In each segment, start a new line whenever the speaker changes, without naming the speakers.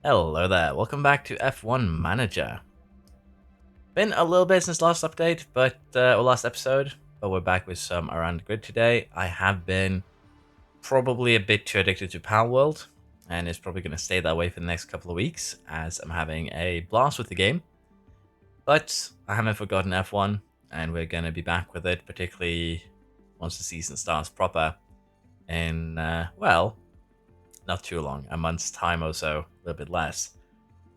Hello there, welcome back to F1 Manager. Been a little bit since last update, or last episode, but we're back with some around the grid today. I have been probably a bit too addicted to Power World, and it's probably going to stay that way for the next couple of weeks, as I'm having a blast with the game. But I haven't forgotten F1, and we're going to be back with it, particularly once the season starts proper in, well, not too long, a month's time or so, a little bit less.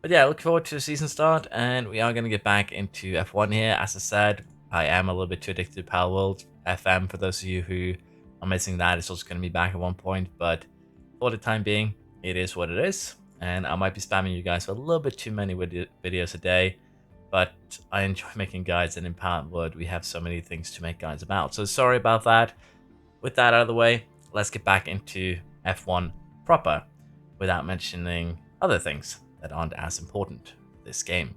But yeah, looking forward to the season start, and we are going to get back into F1 here. As I said, I am a little bit too addicted to Power World. FM, for those of you who are missing that, it's also going to be back at one point, but for the time being, it is what it is. And I might be spamming you guys for a little bit too many videos a day, but I enjoy making guides, and in Power World, we have so many things to make guides about. So sorry about that. With that out of the way, let's get back into F1 proper, without mentioning other things that aren't as important this game.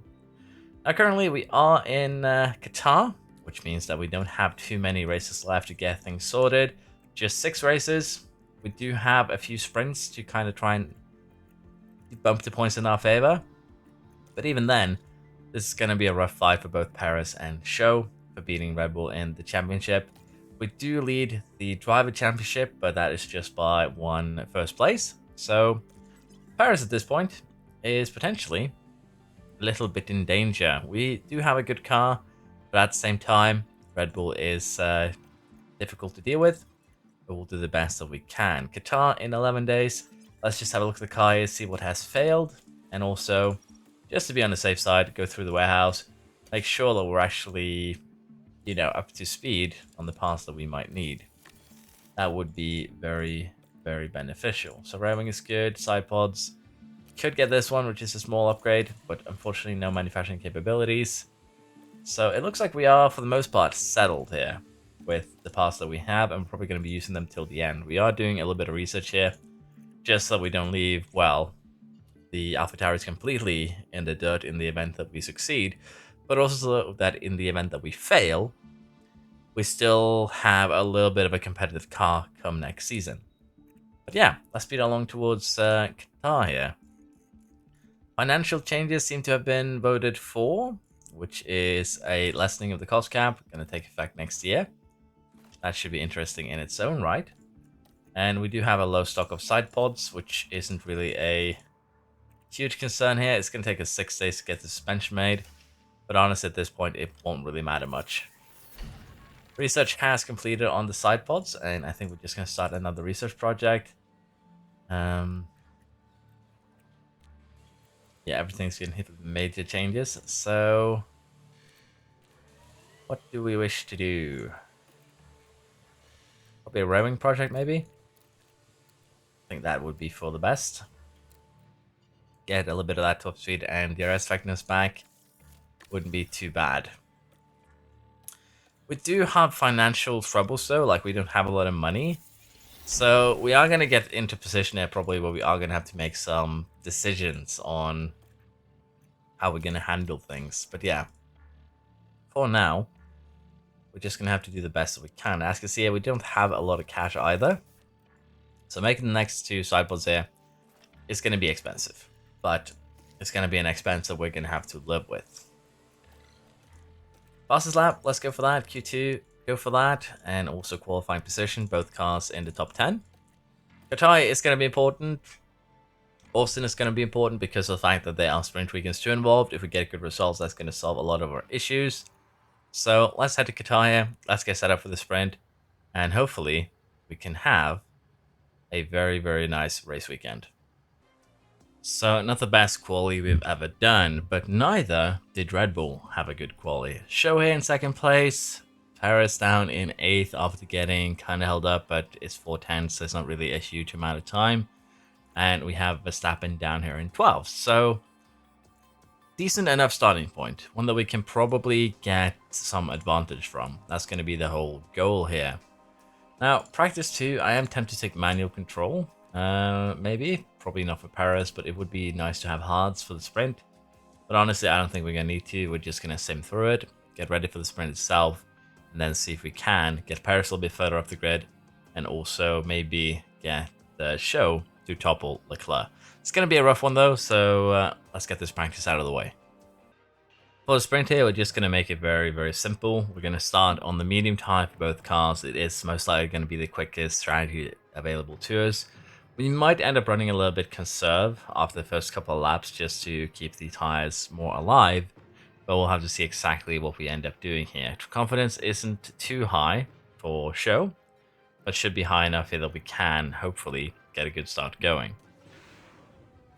Now, currently we are in Qatar, which means that we don't have too many races left to get things sorted. Just 6 races. We do have a few sprints to kind of try and bump the points in our favor. But even then, this is going to be a rough fight for both Paris and Show for beating Red Bull in the championship. We do lead the driver championship, but that is just by 1 first place. So Paris at this point is potentially a little bit in danger. We do have a good car, but at the same time, Red Bull is difficult to deal with, but we'll do the best that we can. Qatar in 11 days. Let's just have a look at the car here, see what has failed, and also, just to be on the safe side, go through the warehouse, make sure that we're actually, up to speed on the parts that we might need. That would be very, very beneficial. So rear wing is good, side pods. Could get this one, which is a small upgrade, but unfortunately no manufacturing capabilities. So it looks like we are, for the most part, settled here with the parts that we have, and we're probably going to be using them till the end. We are doing a little bit of research here, just so we don't leave, well, the Alpha Tauri is completely in the dirt in the event that we succeed, but also so that in the event that we fail, we still have a little bit of a competitive car come next season. But yeah, let's speed along towards Qatar here. Financial changes seem to have been voted for, which is a lessening of the cost cap, going to take effect next year. That should be interesting in its own right. And we do have a low stock of side pods, which isn't really a huge concern here. It's going to take us 6 days to get the suspension made, but honestly at this point it won't really matter much. Research has completed on the side pods, and I think we're just going to start another research project. Yeah, everything's getting hit with major changes. So, what do we wish to do? Probably a rowing project, maybe? I think that would be for the best. Get a little bit of that top speed and DRS effectiveness back. Wouldn't be too bad. We do have financial troubles though, like we don't have a lot of money. So we are going to get into position here probably where we are going to have to make some decisions on how we're going to handle things. But yeah, for now, we're just going to have to do the best that we can. As you can see here, we don't have a lot of cash either. So making the next 2 sideboards here is going to be expensive. But it's going to be an expense that we're going to have to live with. Fastest lap, let's go for that. Q2, go for that. And also qualifying position, both cars in the top 10. Qatar is going to be important. Austin is going to be important because of the fact that there are sprint weekends too involved. If we get good results, that's going to solve a lot of our issues. So let's head to Qatar here. Let's get set up for the sprint. And hopefully we can have a very, very nice race weekend. So not the best quali we've ever done, but neither did Red Bull have a good quali. Show here in 2nd place. Paris down in 8th after getting kind of held up, but it's 4:10, so it's not really a huge amount of time. And we have Verstappen down here in 12th. So decent enough starting point. One that we can probably get some advantage from. That's going to be the whole goal here. Now, practice 2, I am tempted to take manual control. Maybe. Probably not for Paris, but it would be nice to have hards for the sprint. But honestly, I don't think we're going to need to. We're just going to sim through it, get ready for the sprint itself, and then see if we can get Paris a little bit further up the grid, and also maybe get the show to topple Leclerc. It's going to be a rough one though, so let's get this practice out of the way. For the sprint here, we're just going to make it very, very simple. We're going to start on the medium tire for both cars. It is most likely going to be the quickest strategy available to us. We might end up running a little bit conserve after the first couple of laps just to keep the tires more alive, but we'll have to see exactly what we end up doing here. Confidence isn't too high for show, but should be high enough here that we can hopefully get a good start going.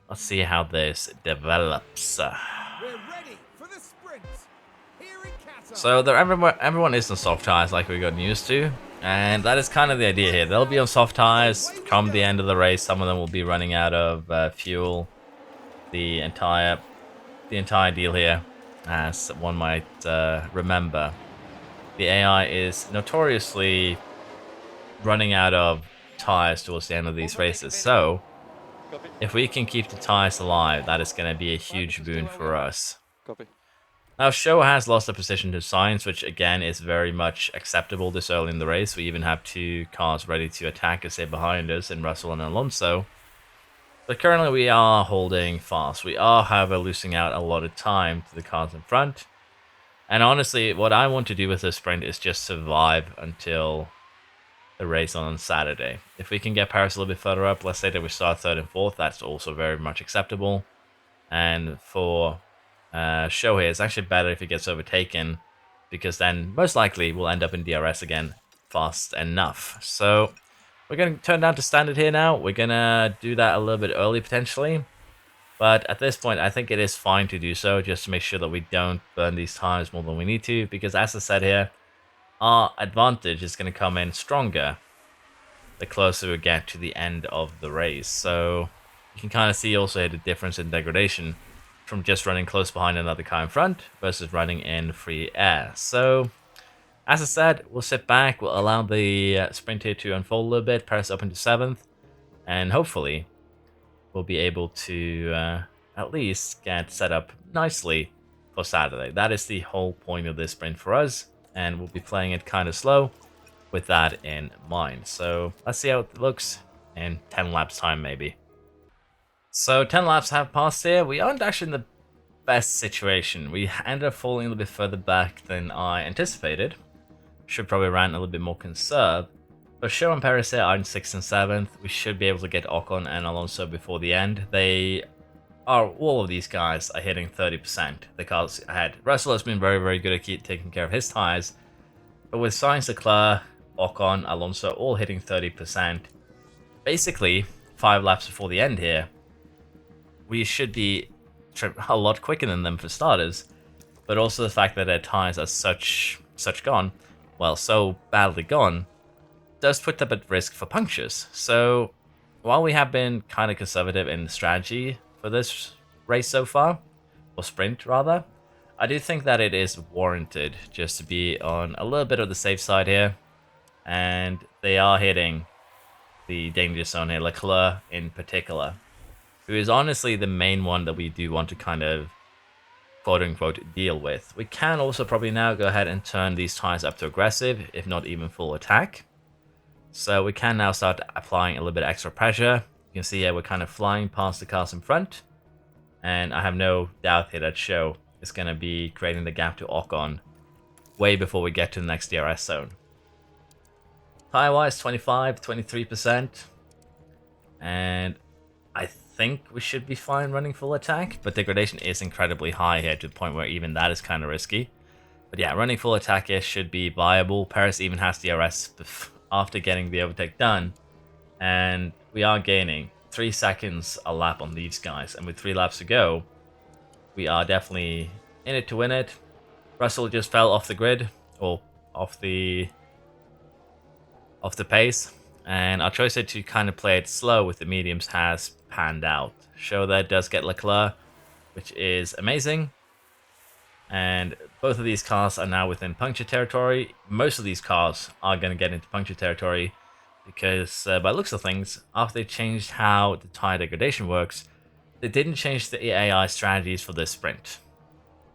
Let's see how this develops.
We're ready for the sprint. Here in Qatar.
So everyone is on soft tires like we got used to, and that is kind of the idea here. They'll be on soft tires come the end of the race. Some of them will be running out of fuel. The entire deal here, as one might remember, the AI is notoriously running out of tires towards the end of these races. So if we can keep the tires alive, that is going to be a huge boon for us. Now, Show has lost a position to Science, which again is very much acceptable this early in the race. We even have two cars ready to attack us here behind us in Russell and Alonso. But currently we are holding fast. We are, however, losing out a lot of time to the cars in front. And honestly, what I want to do with this sprint is just survive until the race on Saturday. If we can get Paris a little bit further up, let's say that we start 3rd and 4th, that's also very much acceptable. And for Show here, it's actually better if it gets overtaken, because then most likely we'll end up in DRS again fast enough. So we're going to turn down to standard here now. We're going to do that a little bit early potentially. But at this point, I think it is fine to do so, just to make sure that we don't burn these tires more than we need to. Because as I said here, our advantage is going to come in stronger the closer we get to the end of the race. So you can kind of see also here the difference in degradation from just running close behind another car in front versus running in free air. So as I said, we'll sit back, we'll allow the sprint here to unfold a little bit, press up into 7th, and hopefully we'll be able to at least get set up nicely for Saturday. That is the whole point of this sprint for us, and we'll be playing it kind of slow with that in mind. So let's see how it looks in 10 laps time maybe. So 10 laps have passed here. We aren't actually in the best situation. We ended up falling a little bit further back than I anticipated. Should probably run a little bit more conserved. But Show and Perez here are in 6th and 7th. We should be able to get Ocon and Alonso before the end. All of these guys are hitting 30%. The cars ahead. Russell has been very, very good at taking care of his tires. But with Sainz, Leclerc, Ocon, Alonso all hitting 30%, basically 5 laps before the end here, we should be a lot quicker than them for starters. But also the fact that their tires are so badly gone, does put them at risk for punctures. So while we have been kind of conservative in the strategy for this race so far, or sprint rather, I do think that it is warranted just to be on a little bit of the safe side here. And they are hitting the danger zone here, Leclerc in particular, who is honestly the main one that we do want to kind of quote-unquote deal with. We can also probably now go ahead and turn these tires up to aggressive, if not even full attack. So we can now start applying a little bit extra pressure. You can see here we're kind of flying past the cars in front. And I have no doubt here that Show is going to be creating the gap to Ocon way before we get to the next DRS zone. Tire-wise, 25, 23%. And I think we should be fine running full attack, but degradation is incredibly high here to the point where even that is kind of risky. But yeah, running full attack here should be viable. Paris even has DRS after getting the overtake done, and we are gaining 3 seconds a lap on these guys, and with 3 laps to go, we are definitely in it to win it. Russell just fell off the grid, or off the pace, and our choice here to kind of play it slow with the mediums has panned out. Show that does get Leclerc, which is amazing. And both of these cars are now within puncture territory. Most of these cars are going to get into puncture territory because by the looks of things, after they changed how the tire degradation works, they didn't change the AI strategies for this sprint.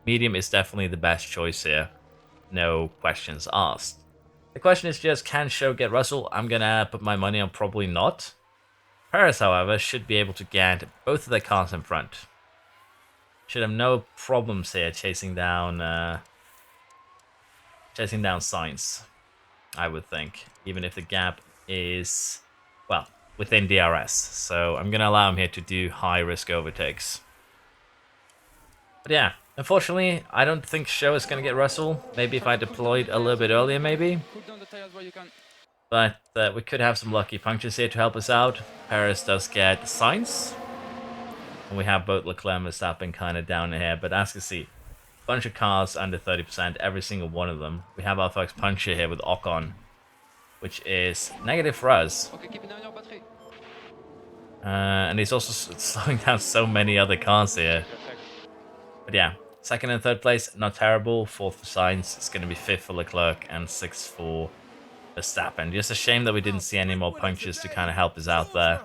Medium is definitely the best choice here. No questions asked. The question is just, can Show get Russell? I'm going to put my money on probably not. Paris, however, should be able to get both of their cars in front. Should have no problems here chasing down Sainz, I would think, even if the gap is, well, within DRS. So I'm going to allow him here to do high-risk overtakes. But yeah, unfortunately, I don't think Show is going to get Russell. Maybe if I deployed a little bit earlier, maybe. But we could have some lucky punctures here to help us out. Paris does get Sainz. And we have both Leclerc and Verstappen kind of down here. But as you can see, bunch of cars under 30%, every single one of them. We have our first puncture here with Ocon, which is negative for us. And he's also slowing down so many other cars here. But yeah, second and third place, not terrible. Fourth for Sainz, it's going to be fifth for Leclerc, and sixth for Verstappen. Just a shame that we didn't see any more punctures to kind of help us out there.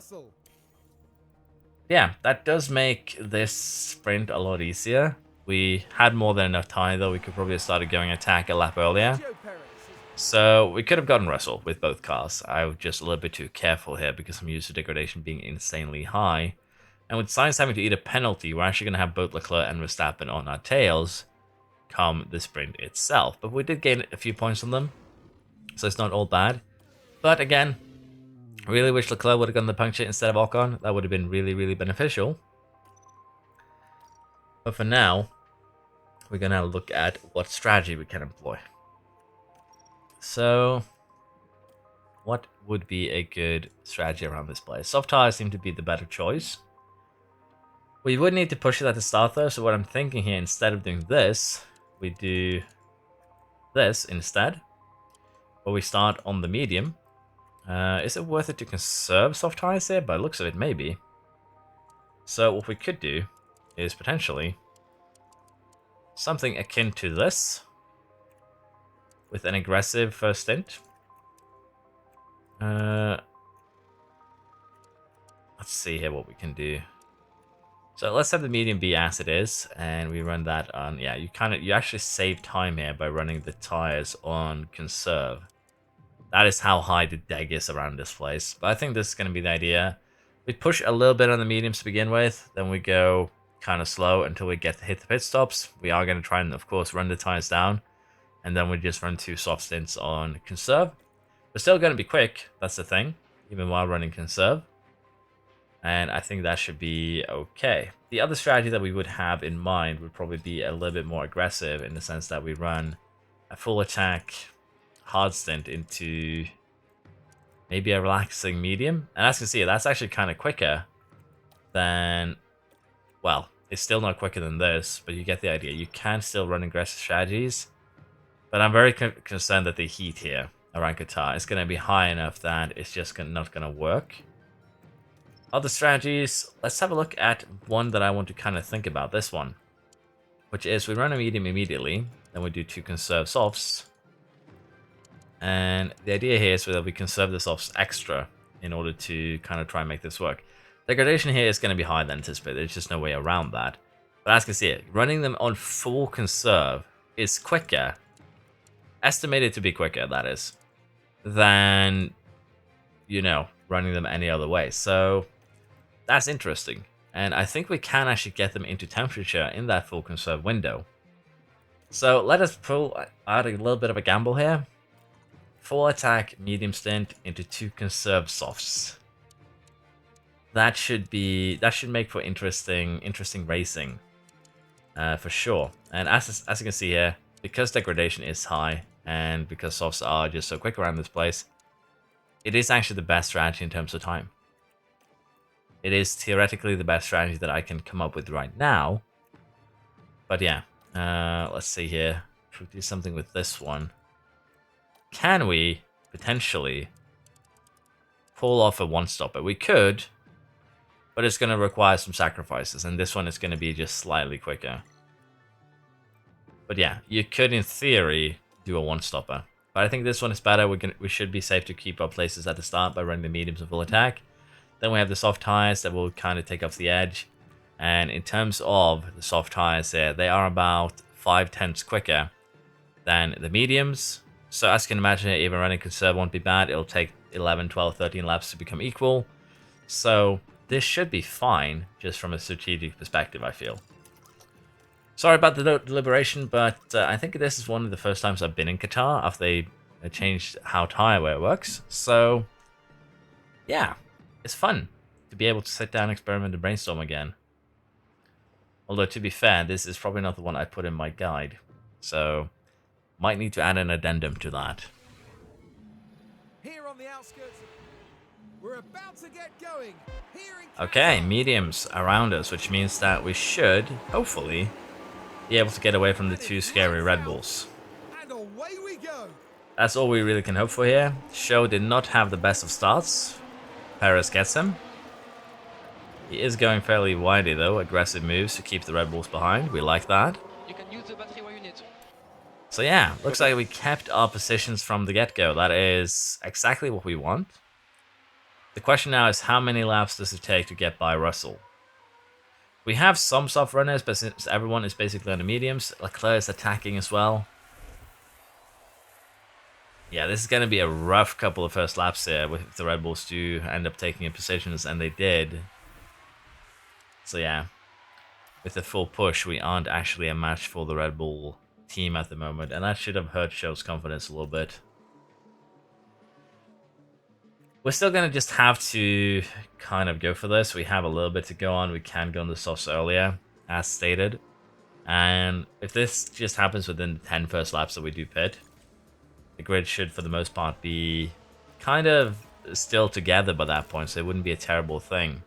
Yeah, that does make this sprint a lot easier. We had more than enough time, though. We could probably have started going attack a lap earlier. So we could have gotten Russell with both cars. I was just a little bit too careful here because I'm used to degradation being insanely high. And with Sainz having to eat a penalty, we're actually going to have both Leclerc and Verstappen on our tails come the sprint itself. But we did gain a few points on them, so it's not all bad. But again, really wish Leclerc would have gotten the puncture instead of Ocon. That would have been really, really beneficial. But for now, we're going to look at what strategy we can employ. So, what would be a good strategy around this place? Soft tires seem to be the better choice. We would need to push it at the start though, so what I'm thinking here, instead of doing this, we do this instead. But we start on the medium. Is it worth it to conserve soft tires here? By the looks of it, maybe. So what we could do is potentially something akin to this, with an aggressive first stint. Let's see here what we can do. So let's have the medium be as it is, and we run that on. Yeah, you actually save time here by running the tires on conserve. That is how high the deg is around this place. But I think this is going to be the idea. We push a little bit on the mediums to begin with, then we go kind of slow until we get to hit the pit stops. We are going to try and, of course, run the tires down, and then we just run 2 soft stints on conserve. We're still going to be quick, that's the thing, even while running conserve. And I think that should be okay. The other strategy that we would have in mind would probably be a little bit more aggressive, in the sense that we run a full attack hard stint into maybe a relaxing medium. And as you can see, that's actually kind of quicker than, well, it's still not quicker than this, but you get the idea. You can still run aggressive strategies, but I'm very concerned that the heat here around Qatar is going to be high enough that it's just not going to work. Other strategies, let's have a look at one that I want to kind of think about, this one, which is we run a medium immediately, then we do 2 conserve softs. And the idea here is that we conserve the softs extra in order to kind of try and make this work. Degradation here is going to be higher than anticipated, there's just no way around that. But as you can see, running them on full conserve is quicker, estimated to be quicker, that is, than, you know, running them any other way. So that's interesting. And I think we can actually get them into temperature in that full conserve window. So let us pull out a little bit of a gamble here. Full attack, medium stint into 2 conserve softs. That should make for interesting racing, for sure. And as you can see here, because degradation is high and because softs are just so quick around this place, it is actually the best strategy in terms of time. It is theoretically the best strategy that I can come up with right now. But yeah, let's see here. Should we do something with this one? Can we potentially pull off a one-stopper? We could, but it's going to require some sacrifices, and this one is going to be just slightly quicker. But yeah, you could, in theory, do a one-stopper. But I think this one is better. We should be safe to keep our places at the start by running the mediums of full attack. Then we have the soft tires that will kind of take off the edge. And in terms of the soft tires here, they are about 5/10 quicker than the mediums. So as you can imagine, even running conserve won't be bad. It'll take 11, 12, 13 laps to become equal. So this should be fine, just from a strategic perspective, I feel. Sorry about the deliberation, but I think this is one of the first times I've been in Qatar after they changed how tire wear works. So, yeah, it's fun to be able to sit down, experiment, and brainstorm again. Although, to be fair, this is probably not the one I put in my guide. So, might need to add an addendum to that.
Here on the outskirts, we're about to get going. Here in
Okay,
Qatar.
mediums around us, which means that we should, hopefully, be able to get away from the
And
two
it's
scary
lights
Red
out.
Bulls.
And away we go.
That's all we really can hope for here. Show did not have the best of starts. Perez gets him. He is going fairly widely though, aggressive moves to keep the Red Bulls behind. We like that.
You can use the battery when you need.
So yeah, looks like we kept our positions from the get-go. That is exactly what we want. The question now is how many laps does it take to get by Russell? We have some soft runners, but since everyone is basically on the mediums, Leclerc is attacking as well. Yeah, this is going to be a rough couple of first laps here if the Red Bulls do end up taking in positions, and they did. So yeah, with the full push, we aren't actually a match for the Red Bull team at the moment, and that should have hurt Show's confidence a little bit. We're still going to just have to kind of go for this. We have a little bit to go on. We can go on the softs earlier, as stated. And if this just happens within the 10 first laps that we do pit, the grid should, for the most part, be kind of still together by that point, so it wouldn't be a terrible thing.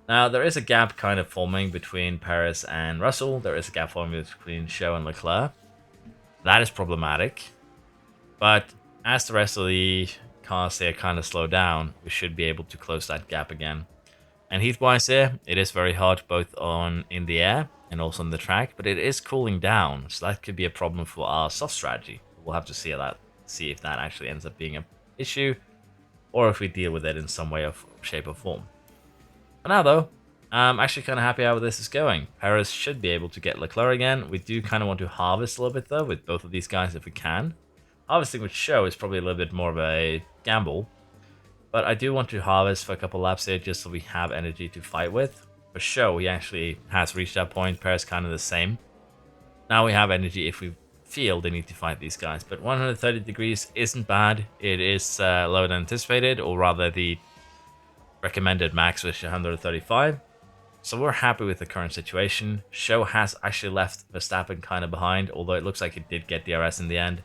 Now, there is a gap kind of forming between Perez and Russell. There is a gap forming between Show and Leclerc. That is problematic. But as the rest of the cars here kind of slow down, we should be able to close that gap again. And heat-wise here, it is very hot both in the air and also on the track, but it is cooling down, so that could be a problem for our soft strategy. We'll have to see if that actually ends up being an issue, or if we deal with it in some way, shape, or form. For now, though, I'm actually kind of happy how this is going. Perez should be able to get Leclerc again. We do kind of want to harvest a little bit, though, with both of these guys if we can. Harvesting with Show is probably a little bit more of a gamble, but I do want to harvest for a couple laps here just so we have energy to fight with. For Show, he actually has reached that point. Perez kind of the same. Now we have energy if we feel they need to fight these guys, but 130 degrees isn't bad. It is lower than anticipated, or rather the recommended max was 135. So we're happy with the current situation. Show has actually left Verstappen kind of behind, although it looks like he did get DRS in the end.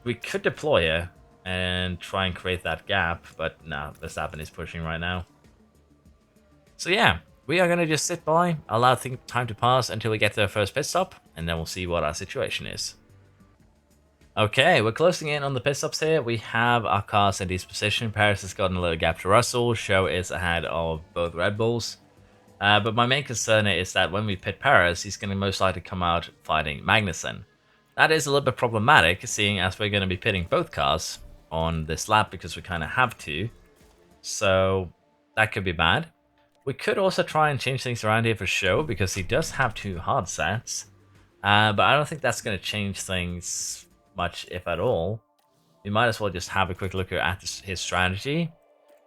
We could deploy here and try and create that gap, but no, Verstappen is pushing right now. So yeah, we are going to just sit by, allow time to pass until we get to our first pit stop, and then we'll see what our situation is. Okay, we're closing in on the pit stops here. We have our cars in this position. Perez has gotten a little gap to Russell. Show is ahead of both Red Bulls. But my main concern is that when we pit Perez, he's going to most likely come out fighting Magnussen. That is a little bit problematic, seeing as we're going to be pitting both cars on this lap because we kind of have to. So that could be bad. We could also try and change things around here for Show because he does have 2 hard sets. But I don't think that's going to change things much, if at all. We might as well just have a quick look at his strategy,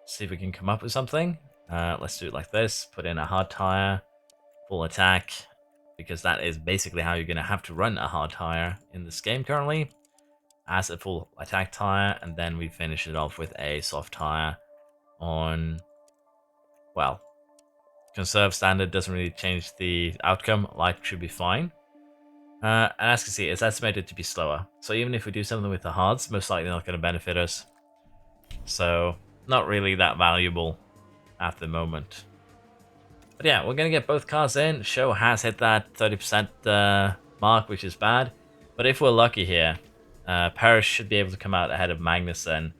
see if we can come up with something. Let's do it like this. Put in a hard tire, full attack, because that is basically how you're going to have to run a hard tire in this game currently, as a full attack tire, and then we finish it off with a soft tire on, well, conserve standard doesn't really change the outcome. Light should be fine. And as you can see, it's estimated to be slower. So even if we do something with the hards, most likely not going to benefit us. So not really that valuable at the moment. But yeah, we're going to get both cars in. Show has hit that 30% mark, which is bad. But if we're lucky here, Perez should be able to come out ahead of Magnussen.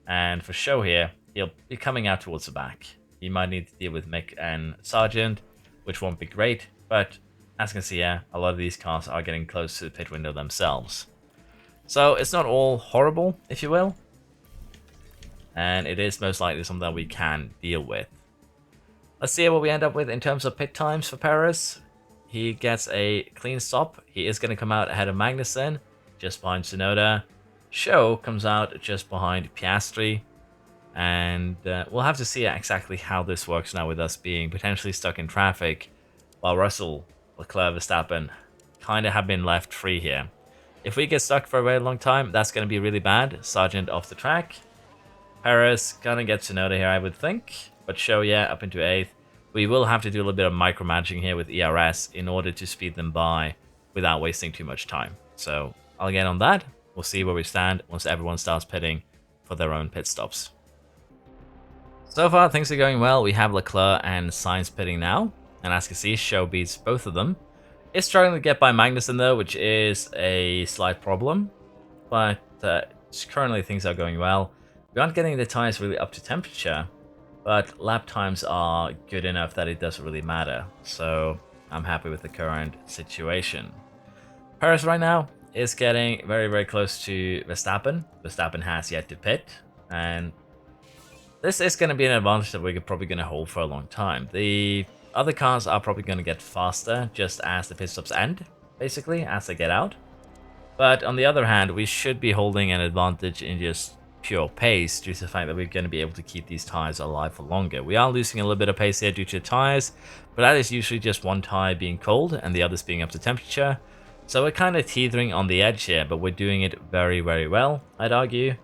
And for Show here, he'll be coming out towards the back. He might need to deal with Mick and Sargent, which won't be great. But as you can see here, a lot of these cars are getting close to the pit window themselves. So it's not all horrible, if you will. And it is most likely something that we can deal with. Let's see what we end up with in terms of pit times for Perez. He gets a clean stop. He is going to come out ahead of Magnussen, just behind Tsunoda. Show comes out just behind Piastri. And we'll have to see exactly how this works now with us being potentially stuck in traffic, while Russell, Leclerc, Verstappen kind of have been left free here. If we get stuck for a very long time, that's going to be really bad. Sargent off the track. Perez gonna get Tsunoda here, I would think. But Show, yeah, up into 8th. We will have to do a little bit of micromanaging here with ERS in order to speed them by without wasting too much time. So I'll get on that. We'll see where we stand once everyone starts pitting for their own pit stops. So far, things are going well. We have Leclerc and Sainz pitting now. And as you can see, Show beats both of them. It's struggling to get by Magnussen though, which is a slight problem. But currently things are going well. We aren't getting the tires really up to temperature, but lap times are good enough that it doesn't really matter. So I'm happy with the current situation. Perez right now is getting very, very close to Verstappen. Verstappen has yet to pit, and this is going to be an advantage that we're probably going to hold for a long time. The other cars are probably going to get faster just as the pit stops end, basically, as they get out. But on the other hand, we should be holding an advantage in just pure pace due to the fact that we're going to be able to keep these tires alive for longer. We are losing a little bit of pace here due to the tires, but that is usually just one tire being cold and the others being up to temperature. So we're kind of teetering on the edge here, but we're doing it very, very well, I'd argue.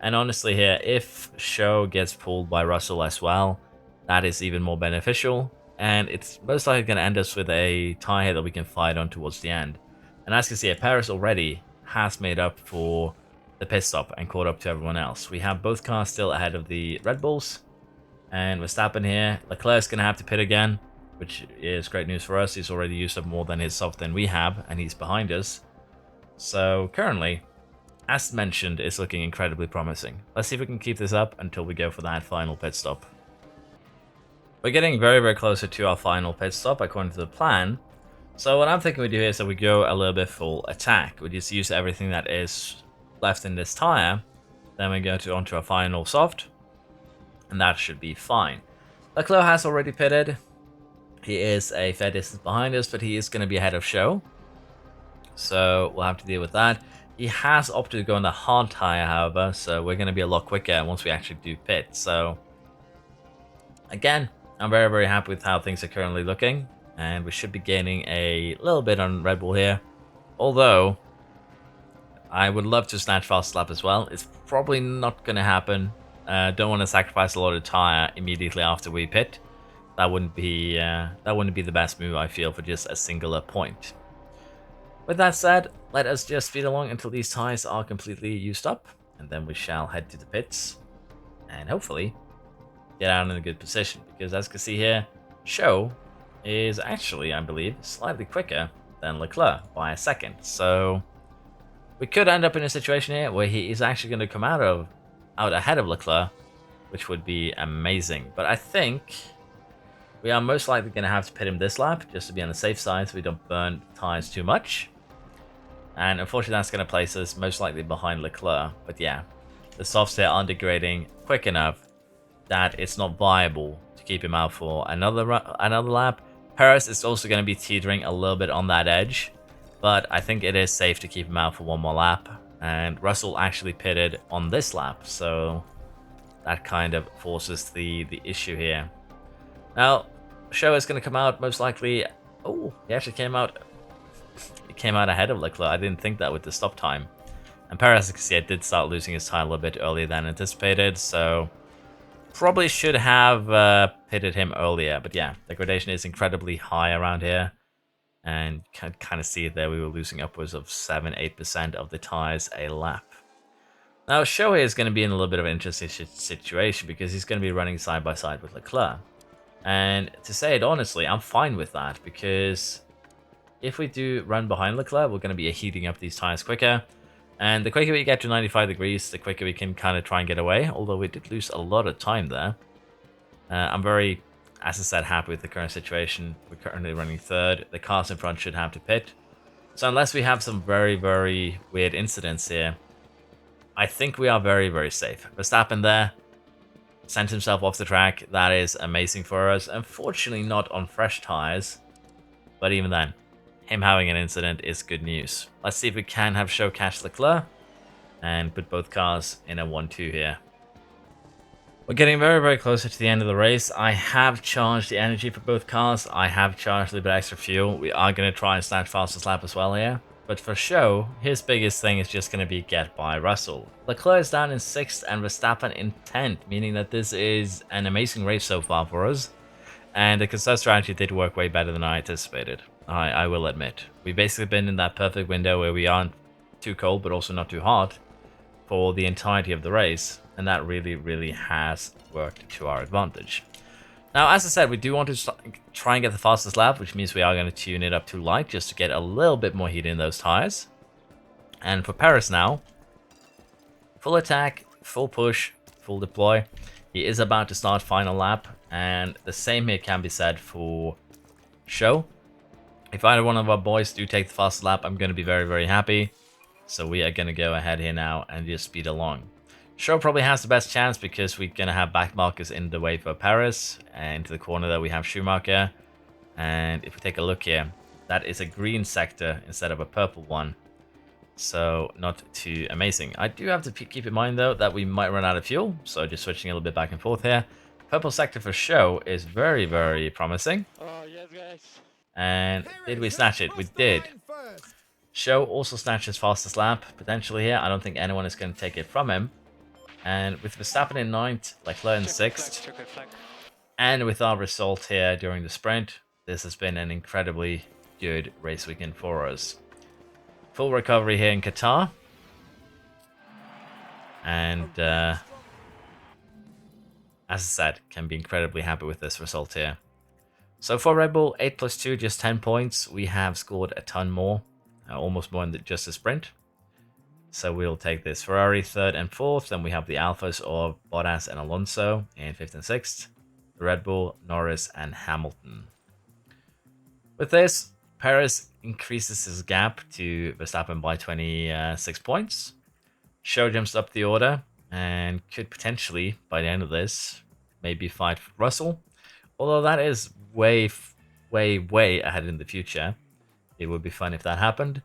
And honestly here, if Show gets pulled by Russell as well, that is even more beneficial. And it's most likely going to end us with a tire that we can fight on towards the end. And as you can see, Paris already has made up for the pit stop and caught up to everyone else. We have both cars still ahead of the Red Bulls. And Verstappen here. Leclerc's going to have to pit again, which is great news for us. He's already used up more than his soft than we have, and he's behind us. So currently, as mentioned, it's looking incredibly promising. Let's see if we can keep this up until we go for that final pit stop. We're getting very, very closer to our final pit stop according to the plan. So what I'm thinking we do here is that we go a little bit full attack. We just use everything that is left in this tire. Then we go onto our final soft. And that should be fine. Leclerc has already pitted. He is a fair distance behind us, but he is going to be ahead of Show. So we'll have to deal with that. He has opted to go on the hard tire, however, so we're going to be a lot quicker once we actually do pit. So again, I'm very, very happy with how things are currently looking. And we should be gaining a little bit on Red Bull here. Although, I would love to snatch fast lap as well. It's probably not going to happen. Don't want to sacrifice a lot of tire immediately after we pit. That wouldn't be the best move, I feel, for just a singular point. With that said, let us just speed along until these tires are completely used up. And then we shall head to the pits. And hopefully, get out in a good position. Because as you can see here, Show is actually, I believe, slightly quicker than Leclerc by a second. So we could end up in a situation here where he is actually going to come out ahead of Leclerc, which would be amazing. But I think we are most likely going to have to pit him this lap just to be on the safe side so we don't burn tires too much. And unfortunately, that's going to place us most likely behind Leclerc. But yeah, the softs here are degrading quick enough that it's not viable to keep him out for another lap. Perez is also going to be teetering a little bit on that edge, but I think it is safe to keep him out for one more lap. And Russell actually pitted on this lap, so that kind of forces the issue here. Now, Show is going to come out most likely. Oh, he actually came out. He came out ahead of Leclerc. I didn't think that with the stop time. And Perez, as you can see, did start losing his tire a little bit earlier than anticipated, so probably should have pitted him earlier. But yeah, degradation is incredibly high around here. And you can kind of see it there. We were losing upwards of 7-8% of the tires a lap. Now, Show here is going to be in a little bit of an interesting situation because he's going to be running side by side with Leclerc. And to say it honestly, I'm fine with that because if we do run behind Leclerc, we're going to be heating up these tires quicker. And the quicker we get to 95 degrees, the quicker we can kind of try and get away. Although we did lose a lot of time there. I'm very, as I said, happy with the current situation. We're currently running third. The cars in front should have to pit. So unless we have some very, very weird incidents here, I think we are very, very safe. Verstappen there sent himself off the track. That is amazing for us. Unfortunately, not on fresh tires. But even then, him having an incident is good news. Let's see if we can have Show catch Leclerc and put both cars in a 1-2 here. We're getting very, very closer to the end of the race. I have charged the energy for both cars. I have charged a little bit extra fuel. We are going to try and snatch fastest lap as well here. But for show, his biggest thing is just going to be get by Russell. Leclerc is down in 6th and Verstappen in 10th, meaning that this is an amazing race so far for us. And the conserve strategy did work way better than I anticipated. I will admit. We've basically been in that perfect window where we aren't too cold but also not too hot for the entirety of the race. And that really, really has worked to our advantage. Now, as I said, we do want to try and get the fastest lap, which means we are going to tune it up to light just to get a little bit more heat in those tires. And for Paris now, full attack, full push, full deploy. He is about to start final lap, and the same here can be said for show. If either one of our boys do take the fastest lap, I'm going to be very, very happy. So we are going to go ahead here now and just speed along. Show probably has the best chance because we're going to have back markers in the way for Paris. And into the corner there we have Schumacher. And if we take a look here, that is a green sector instead of a purple one. So not too amazing. I do have to keep in mind though that we might run out of fuel. So just switching a little bit back and forth here. Purple sector for show is very, very promising.
Oh, yes, guys.
And did we snatch it? We did. Show also snatched his fastest lap potentially here. I don't think anyone is going to take it from him. And with Verstappen in 9th, Leclerc in 6th, and with our result here during the sprint, this has been an incredibly good race weekend for us. Full recovery here in Qatar. And as I said, can be incredibly happy with this result here. So for Red Bull, 8 plus 2, just 10 points. We have scored a ton more, almost more than just a sprint. So we'll take this. Ferrari 3rd and 4th. Then we have the Alphas of Bottas and Alonso in 5th and 6th. Red Bull, Norris, and Hamilton. With this, Perez increases his gap to Verstappen by 26 points. Show jumps up the order and could potentially, by the end of this, maybe fight Russell. Although that is way, way ahead in the future. It would be fun if that happened.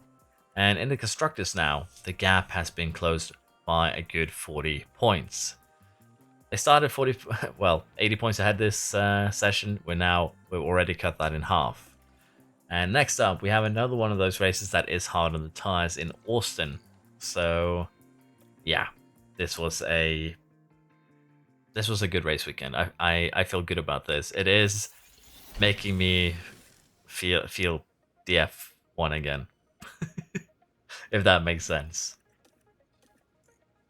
And in the constructors now, the gap has been closed by a good 40 points. They started 80 points ahead this session. We've already cut that in half. And next up, we have another one of those races that is hard on the tires in Austin. So, yeah, this was a good race weekend. I feel good about this. It is making me feel the F1 again. If that makes sense.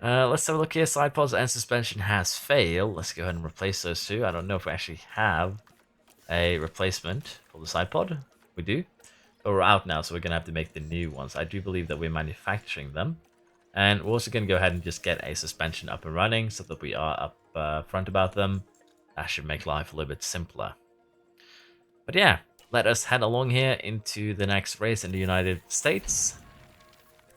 Let's have a look here. Side pods and suspension has failed. Let's go ahead and replace those two. I don't know if we actually have a replacement for the side pod. We do. But we're out now, so we're going to have to make the new ones. I do believe that we're manufacturing them. And we're also going to go ahead and just get a suspension up and running so that we are up front about them. That should make life a little bit simpler. But yeah, let us head along here into the next race in the United States.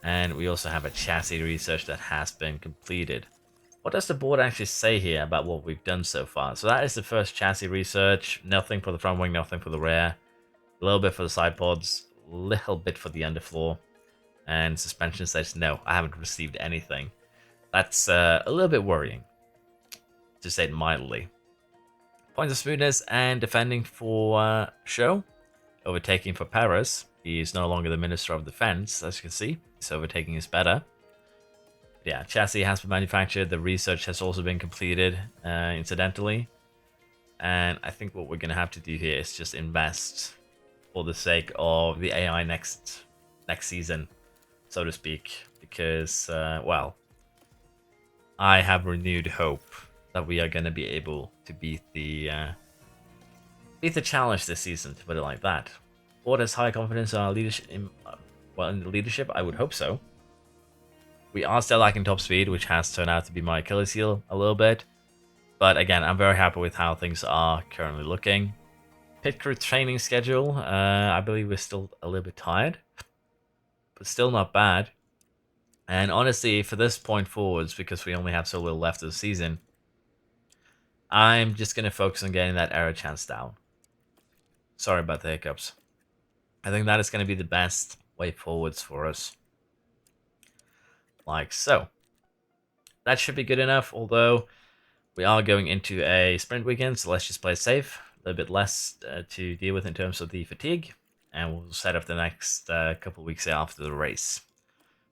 And we also have a chassis research that has been completed. What does the board actually say here about what we've done so far? So that is the first chassis research. Nothing for the front wing, nothing for the rear. A little bit for the side pods. A little bit for the underfloor. And suspension says no, I haven't received anything. That's a little bit worrying, to say it mildly. Points of smoothness and defending for show. Overtaking for Paris. He is no longer the Minister of Defense, as you can see. So overtaking is better. Yeah, chassis has been manufactured. The research has also been completed, incidentally. And I think what we're going to have to do here is just invest for the sake of the AI next season, so to speak. Because, well, I have renewed hope that we are going to be able to beat the challenge this season, to put it like that. Board has high confidence in our leadership. In the leadership, I would hope so. We are still lacking top speed, which has turned out to be my Achilles heel a little bit. But again, I'm very happy with how things are currently looking. Pit crew training schedule. I believe we're still a little bit tired, but still not bad. And honestly, for this point forwards, because we only have so little left of the season, I'm just going to focus on getting that error chance down. Sorry about the hiccups. I think that is going to be the best way forwards for us. Like so. That should be good enough, although We are going into a sprint weekend, so let's just play it safe. A little bit less to deal with in terms of the fatigue, and we'll set up the next couple weeks after the race.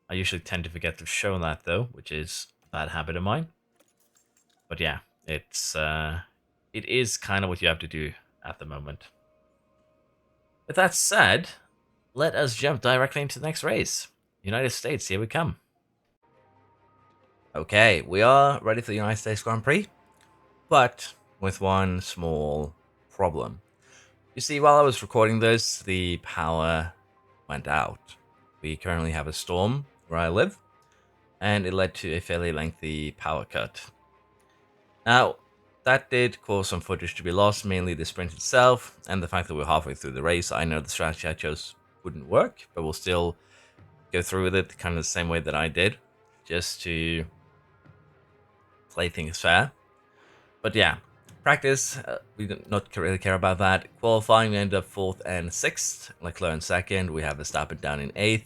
I usually tend to forget to show that though, which is a bad habit of mine. But yeah, it is kind of what you have to do at the moment. With that said, let us jump directly into the next race. United States, here we come. Okay, we are ready for the United States Grand Prix, but with one small problem. You see, while I was recording this, the power went out. We currently have a storm where I live, and it led to a fairly lengthy power cut. Now, that did cause some footage to be lost, mainly the sprint itself, and the fact that we're halfway through the race. I know the strategy I chose wouldn't work, but we'll still go through with it kind of the same way that I did, just to play things fair. But yeah, practice, we do not really care about that. Qualifying, we ended up 4th and 6th, Leclerc in 2nd, we have Verstappen down in 8th.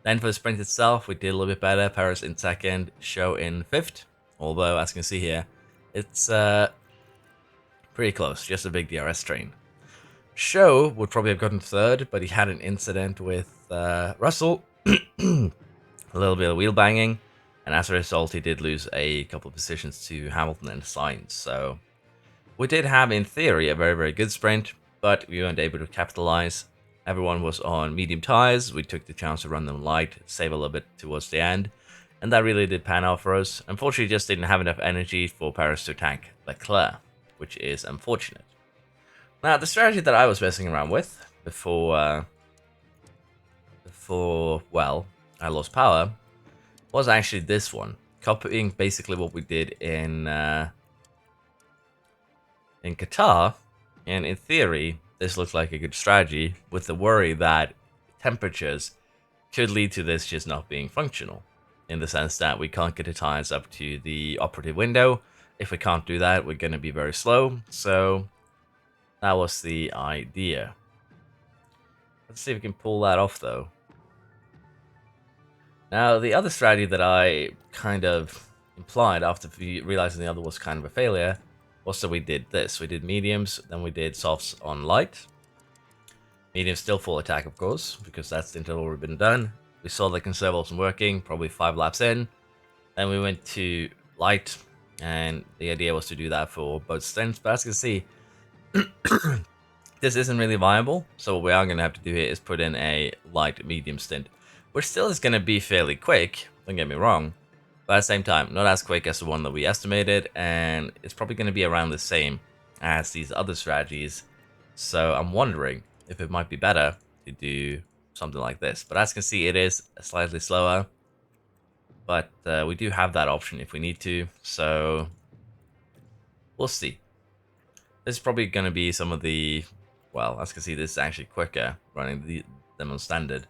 Then for the sprint itself, we did a little bit better, Perez in 2nd, Show in 5th, although as you can see here, it's pretty close, just a big DRS train. Show would probably have gotten 3rd, but he had an incident with Russell, a little bit of wheel banging, and as a result, he did lose a couple of positions to Hamilton and Sainz. So we did have, in theory, a very, very good sprint, but we weren't able to capitalize. Everyone was on medium tires. We took the chance to run them light, save a little bit towards the end, and that really did pan out for us. Unfortunately, just didn't have enough energy for Perez to attack Leclerc, which is unfortunate. Now, the strategy that I was messing around with before well, I lost power, was actually this one, copying basically what we did in Qatar, and in theory, this looks like a good strategy, with the worry that temperatures could lead to this just not being functional, in the sense that we can't get the tires up to the operative window. If we can't do that, we're going to be very slow, so that was the idea. Let's see if we can pull that off, though. Now, the other strategy that I kind of implied after realizing the other was kind of a failure was that we did this. We did mediums, then we did softs on light. Medium still full attack, of course, because that's the interval already been done. We saw the conserve wasn't working, probably 5 laps in. Then we went to light, and the idea was to do that for both stints. But as you can see, this isn't really viable. So what we are going to have to do here is put in a light medium stint, which still is going to be fairly quick, don't get me wrong. But at the same time, not as quick as the one that we estimated, and it's probably going to be around the same as these other strategies. So I'm wondering if it might be better to do something like this. But as you can see, it is slightly slower. But we do have that option if we need to, so we'll see. This is probably going to be some of the, well, as you can see, this is actually quicker running them on standard.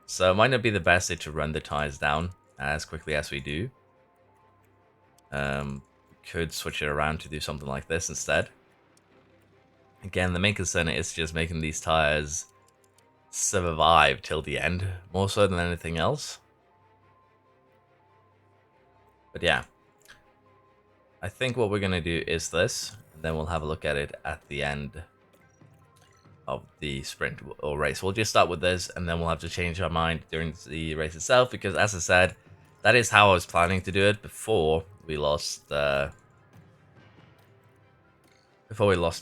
So it might not be the best way to run the tires down as quickly as we do. Could switch it around to do something like this instead. Again, the main concern is just making these tires survive till the end, more so than anything else. But yeah, I think what we're going to do is this, and then we'll have a look at it at the end of the sprint or race. We'll just start with this, and then we'll have to change our mind during the race itself, because as I said, that is how I was planning to do it before we lost the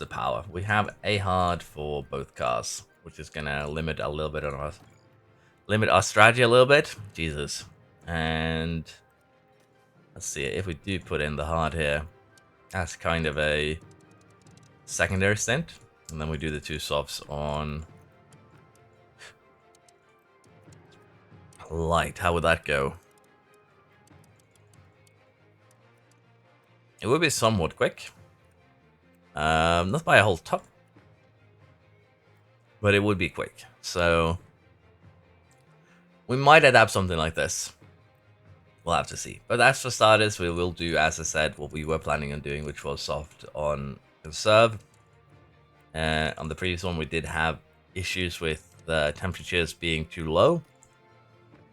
power. We have a hard for both cars, which is gonna limit our strategy a little bit. Jesus. And let's see, if we do put in the hard here, that's kind of a secondary stint, and then we do the 2 softs on light. How would that go? It would be somewhat quick. Not by a whole ton, but it would be quick. So we might adapt something like this. We'll have to see. But as for starters, we will do, as I said, what we were planning on doing, which was soft on conserve. On the previous one, we did have issues with the temperatures being too low,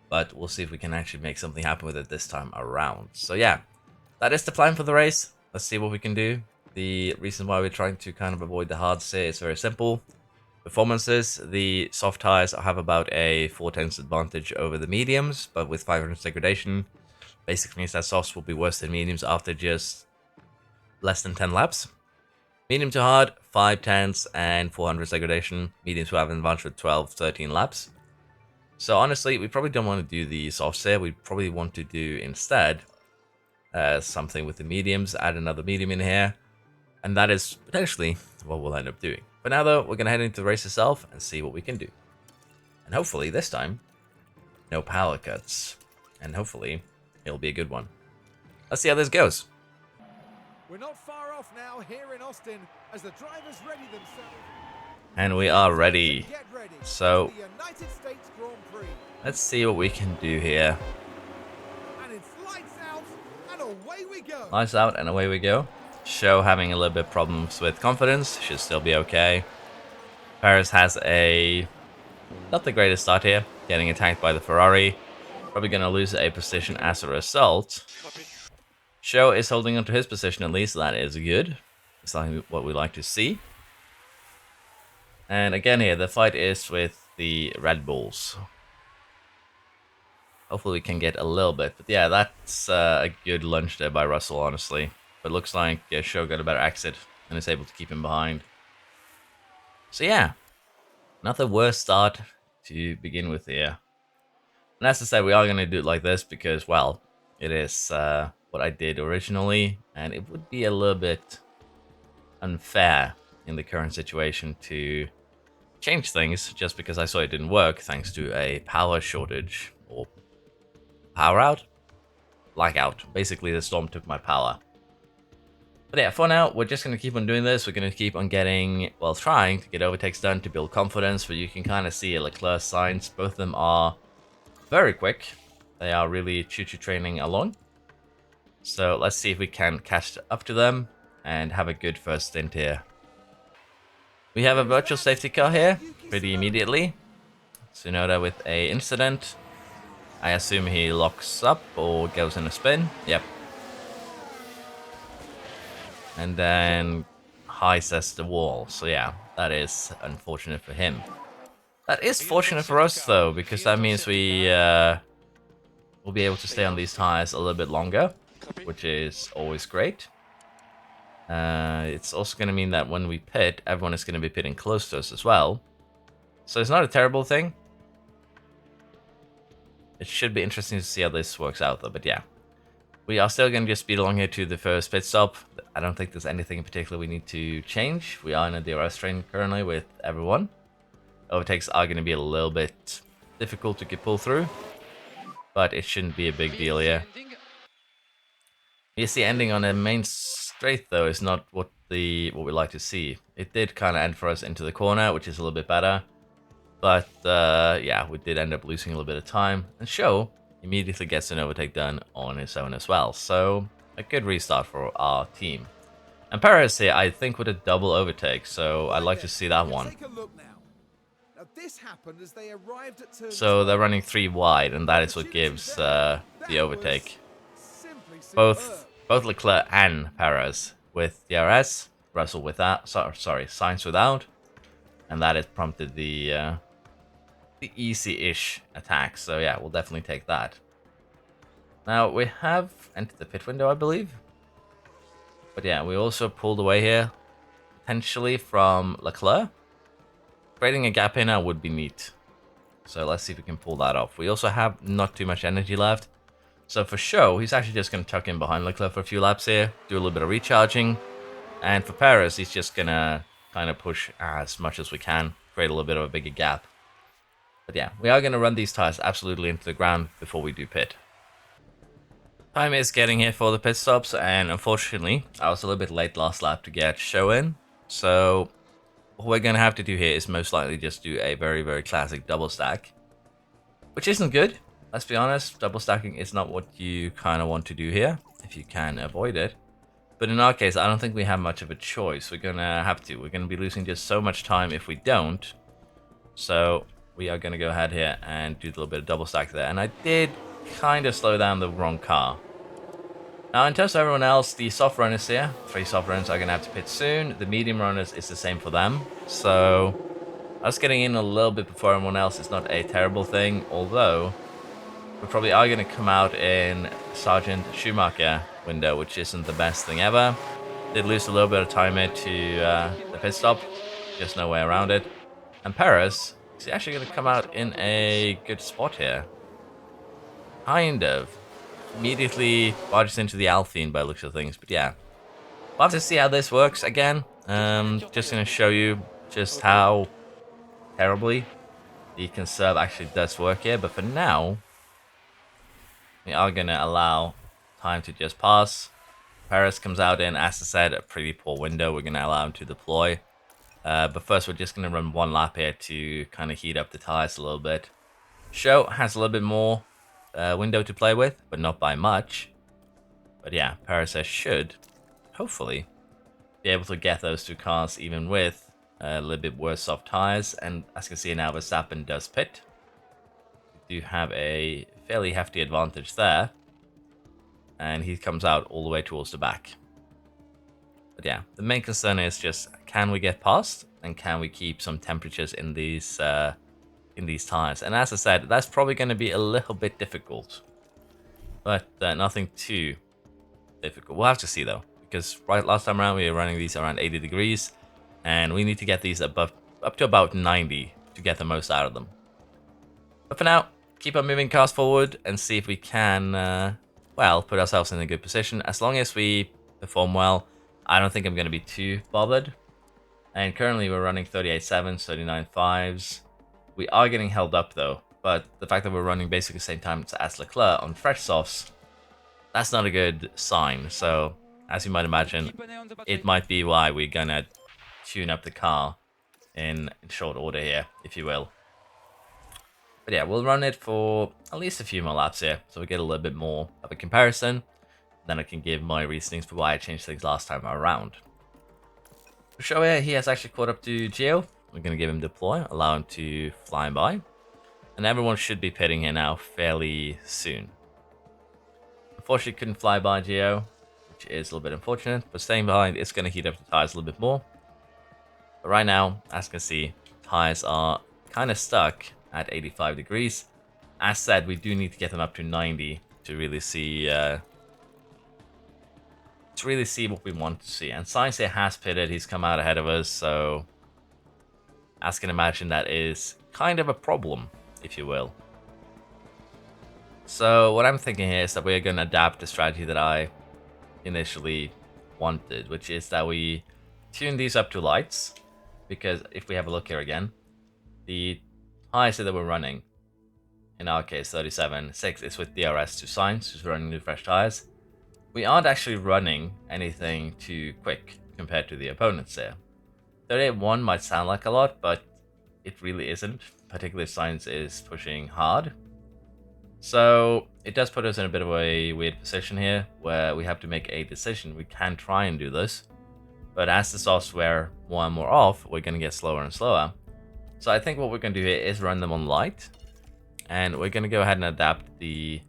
but we'll see if we can actually make something happen with it this time around. So yeah, that is the plan for the race. let's see what we can do. The reason why we're trying to kind of avoid the hards here is very simple. Performances, the soft tires have about a 4/10 advantage over the mediums, but with 500 degradation, basically means that softs will be worse than mediums after just less than 10 laps. Medium to hard, 5/10 and 400 degradation. Mediums will have an advantage with 12, 13 laps. So honestly, we probably don't want to do the softs here. We probably want to do instead something with the mediums, add another medium in here, and that is potentially what we'll end up doing. For now though, we're going to head into the race itself and see what we can do. And hopefully this time, no power cuts. And hopefully, it'll be a good one. Let's see how this goes.
We're not far off now here in Austin as the drivers ready themselves.
And we are ready.
Get ready
So,
for the United States Grand Prix.
let's see what we can do here.
And it's lights out and away we go.
Lights out and away we go. Show having a little bit problems with confidence. Should still be okay. Paris has a not the greatest start here. Getting attacked by the Ferrari. Probably going to lose a position as a result. Show is holding onto his position at least. So that is good. It's something what we like to see. And again here, the fight is with the Red Bulls. Hopefully we can get a little bit. But yeah, that's a good lunge there by Russell, honestly. But looks like Show got a better exit and is able to keep him behind. So yeah, not the worst start to begin with here. And as I said, we are going to do it like this because, well, it is what I did originally. And it would be a little bit unfair in the current situation to change things just because I saw it didn't work thanks to a power shortage or power out? Blackout. Basically, the storm took my power. But yeah, for now, we're just going to keep on doing this. We're going to keep on getting, well, trying to get overtakes done to build confidence. But you can kind of see Leclerc's signs. Both of them are very quick. They are really choo-choo training along. So let's see if we can catch up to them and have a good first stint here. We have a virtual safety car here pretty immediately. Tsunoda with a incident. I assume he locks up or goes in a spin. Yep. And then high says the wall. So yeah, that is unfortunate for him. That is fortunate for us though, because that means we will be able to stay on these tires a little bit longer, which is always great. It's also going to mean that when we pit, everyone is going to be pitting close to us as well. So it's not a terrible thing. It should be interesting to see how this works out though, but yeah. We are still going to just speed along here to the first pit stop. I don't think there's anything in particular we need to change. We are in a DRS train currently with everyone. Overtakes are going to be a little bit difficult to get pulled through, but it shouldn't be a big deal here. Yes, the ending on the main straight though is not what we like to see. It did kind of end for us into the corner, which is a little bit better. But yeah, we did end up losing a little bit of time. And Show immediately gets an overtake done on his own as well. So a good restart for our team. And Perez here, I think, with a double overtake. So I'd like to see that one.
Take a look now. Now this happened as they arrived at turn
So they're running 3 wide, and that is what gives the overtake. Both Leclerc and Perez with DRS, Russell without, sorry, Sainz without, and that has prompted the easy-ish attack. So yeah, we'll definitely take that. Now we have entered the pit window, I believe, but yeah, we also pulled away here, potentially from Leclerc. Creating a gap here now would be neat. So let's see if we can pull that off. We also have not too much energy left. So for Show, he's actually just going to tuck in behind Leclerc for a few laps here, do a little bit of recharging. And for Perez, he's just going to kind of push as much as we can, create a little bit of a bigger gap. But yeah, we are going to run these tires absolutely into the ground before we do pit. Time is getting here for the pit stops, and unfortunately, I was a little bit late last lap to get Show in. So what we're going to have to do here is most likely just do a very, very classic double stack, which isn't good. Let's be honest, double stacking is not what you kind of want to do here, if you can avoid it. But in our case, I don't think we have much of a choice. We're going to have to. We're going to be losing just so much time if we don't. So we are going to go ahead here and do a little bit of double stack there. And I did kind of slow down the wrong car. Now, in terms of everyone else, the soft runners here, 3 soft runners are going to have to pit soon. The medium runners is the same for them. So, us getting in a little bit before everyone else is not a terrible thing, although we probably are going to come out in Sergeant Schumacher window, which isn't the best thing ever. Did lose a little bit of time here to the pit stop. Just no way around it. And Perez is actually going to come out in a good spot here. Kind of. Immediately barges into the Alphine by the looks of things. But yeah, we'll have to see how this works again. Just going to show you just how terribly the conserve actually does work here. But for now, we are going to allow time to just pass. Perez comes out in, as I said, a pretty poor window. We're going to allow him to deploy. But first, we're just going to run one lap here to kind of heat up the tires a little bit. Show has a little bit more window to play with, but not by much. But yeah, Perez should, hopefully, be able to get those 2 cars even with a little bit worse soft tires. And as you can see now, Verstappen does pit. We do have a fairly hefty advantage there. And he comes out all the way towards the back. But yeah, the main concern is just, can we get past? And can we keep some temperatures in these tires? And as I said, that's probably going to be a little bit difficult. But nothing too difficult. We'll have to see though. Because last time around, we were running these around 80 degrees. And we need to get these up to about 90 to get the most out of them. But for now, keep on moving cars forward and see if we can, well, put ourselves in a good position. As long as we perform well, I don't think I'm going to be too bothered. And currently we're running 38.7s, 39.5s. We are getting held up though, but the fact that we're running basically the same time as Leclerc on fresh softs, that's not a good sign. So, as you might imagine, it might be why we're going to tune up the car in short order here, if you will. But yeah, we'll run it for at least a few more laps here, so we get a little bit more of a comparison. Then I can give my reasonings for why I changed things last time around. For show here, he has actually caught up to Gio. We're going to give him deploy, allow him to fly by. And everyone should be pitting here now fairly soon. Unfortunately, couldn't fly by Gio, which is a little bit unfortunate. But staying behind is going to heat up the tires a little bit more. But right now, as you can see, tires are kind of stuck at 85 degrees. As said, we do need to get them up to 90 to really see what we want to see. And Sainz here has pitted. He's come out ahead of us, so as you can imagine, that is kind of a problem, if you will. So what I'm thinking here is that we're going to adapt the strategy that I initially wanted, which is that we tune these up to lights. Because if we have a look here again, the tires that we're running, in our case 37.6, is with DRS to Sainz, who's running new fresh tires. We aren't actually running anything too quick compared to the opponents here. 38.1 might sound like a lot, but it really isn't, particularly if Sainz is pushing hard. So it does put us in a bit of a weird position here, where we have to make a decision. We can try and do this, but as the softs wear more and more off, we're going to get slower and slower. So I think what we're going to do here is run them on light, and we're going to go ahead and adapt the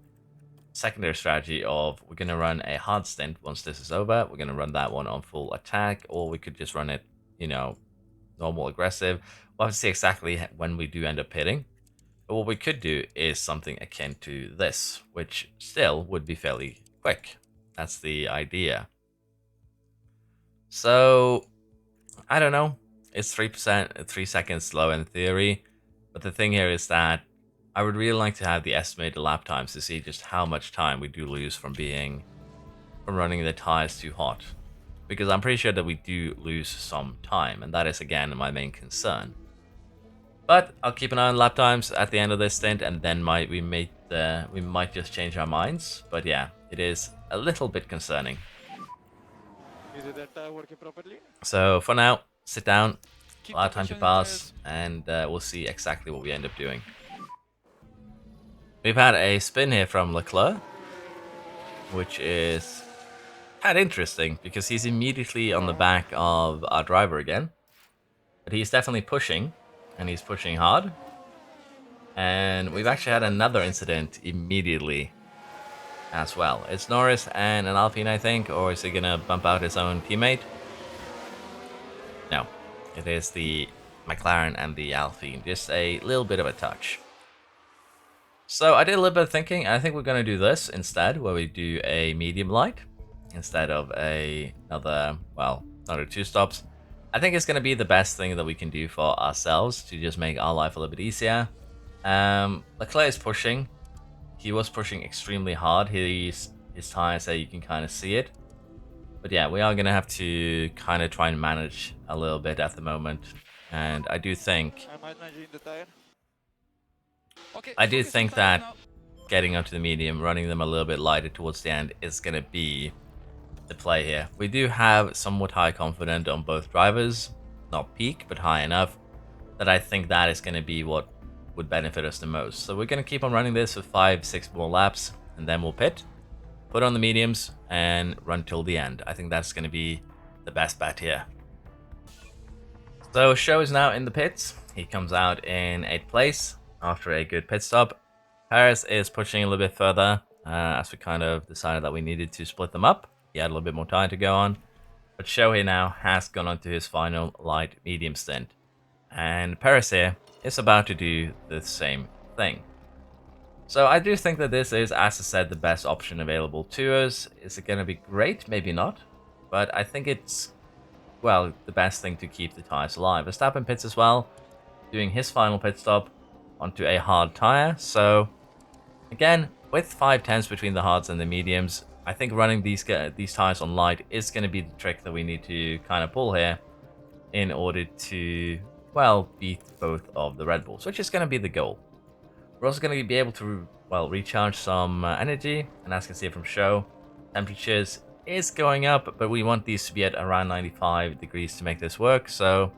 secondary strategy of we're going to run a hard stint once this is over. We're going to run that one on full attack, or we could just run it, normal aggressive. We'll have to see exactly when we do end up pitting. But what we could do is something akin to this, which still would be fairly quick. That's the idea. So, I don't know. It's 3%, 3 seconds slow in theory. But the thing here is that I would really like to have the estimated lap times to see just how much time we do lose from running the tires too hot. Because I'm pretty sure that we do lose some time, and that is again my main concern. But I'll keep an eye on lap times at the end of this stint, and then we might just change our minds. But yeah, it is a little bit concerning.
Is the data working properly?
So for now, sit down, allow time to pass, and we'll see exactly what we end up doing. We've had a spin here from Leclerc, which is kind of interesting because he's immediately on the back of our driver again. But he's definitely pushing, and he's pushing hard. And we've actually had another incident immediately as well. It's Norris and an Alpine, I think, or is he gonna bump out his own teammate? No, it is the McLaren and the Alpine, just a little bit of a touch. So I did a little bit of thinking. I think we're gonna do this instead, where we do a medium light instead of another two stops. I think it's gonna be the best thing that we can do for ourselves to just make our life a little bit easier. Leclerc is pushing. He was pushing extremely hard. His tires there, you can kind of see it. But yeah, we are going to have to kind of try and manage a little bit at the moment. And I do think that getting onto the medium, running them a little bit lighter towards the end is going to be the play here. We do have somewhat high confidence on both drivers. Not peak, but high enough that I think that is going to be what would benefit us the most. So we're going to keep on running this for 5-6 more laps, and then we'll pit, put on the mediums, and run till the end. I think that's going to be the best bet here. So Show is now in the pits. He comes out in 8th place after a good pit stop. Paris is pushing a little bit further as we kind of decided that we needed to split them up. He had a little bit more time to go on. But Show here now has gone on to his final light medium stint. And Paris here is about to do the same thing. So I do think that this is, as I said, the best option available to us. Is it going to be great? Maybe not. But I think it's, well, the best thing to keep the tires alive. Verstappen pits as well, doing his final pit stop onto a hard tire. So again, with 5/10s between the hards and the mediums, I think running these tires on light is going to be the trick that we need to kind of pull here in order to, well, beat both of the Red Bulls, which is going to be the goal. We're also going to be able to, well, recharge some energy, and as you can see from Show, temperatures is going up, but we want these to be at around 95 degrees to make this work, so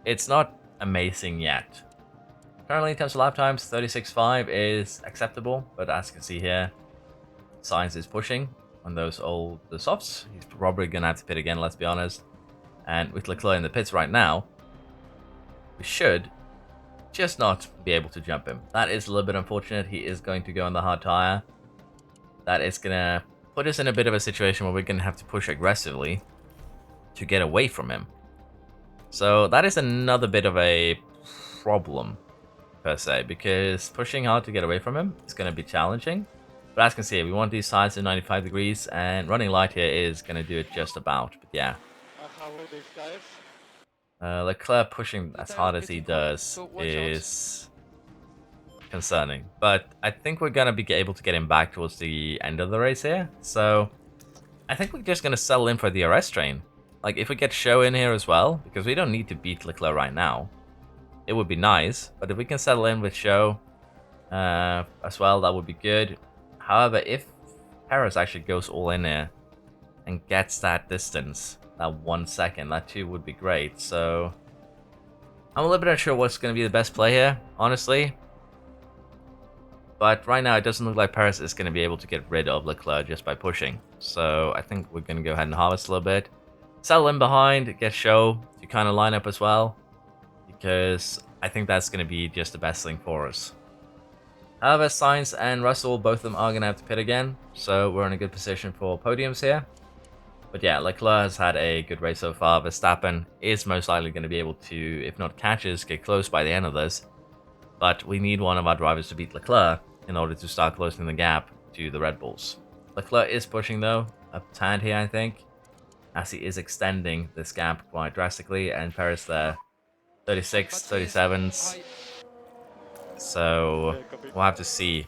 it's not amazing yet. Currently, in terms of lap times, 36.5 is acceptable, but as you can see here, Sainz is pushing on the softs. He's probably going to have to pit again, let's be honest. And with Leclerc in the pits right now, we should just not be able to jump him. That is a little bit unfortunate. He is going to go on the hard tire. That is going to put us in a bit of a situation where we're going to have to push aggressively to get away from him. So that is another bit of a problem, per se, because pushing hard to get away from him is going to be challenging. But as you can see, we want these sides at 95 degrees, and running light here is going to do it just about. But yeah.
How are these guys?
Leclerc pushing as hard as he does is concerning. But I think we're going to be able to get him back towards the end of the race here. So I think we're just going to settle in for the DRS train. Like, if we get Show in here as well, because we don't need to beat Leclerc right now, it would be nice. But if we can settle in with Show as well, that would be good. However, if Perez actually goes all in here and gets that distance, that 1 second, that too would be great. So I'm a little bit unsure what's going to be the best play here, honestly. But right now, it doesn't look like Perez is going to be able to get rid of Leclerc just by pushing. So I think we're going to go ahead and harvest a little bit. Settle in behind, get Show to kind of line up as well, because I think that's going to be just the best thing for us. However, Sainz and Russell, both of them are going to have to pit again, so we're in a good position for podiums here. But yeah, Leclerc has had a good race so far. Verstappen is most likely going to be able to, if not catch us, get close by the end of this. But we need one of our drivers to beat Leclerc in order to start closing the gap to the Red Bulls. Leclerc is pushing though, a tad here I think, as he is extending this gap quite drastically, and Perez there, 36, 37s. So we'll have to see.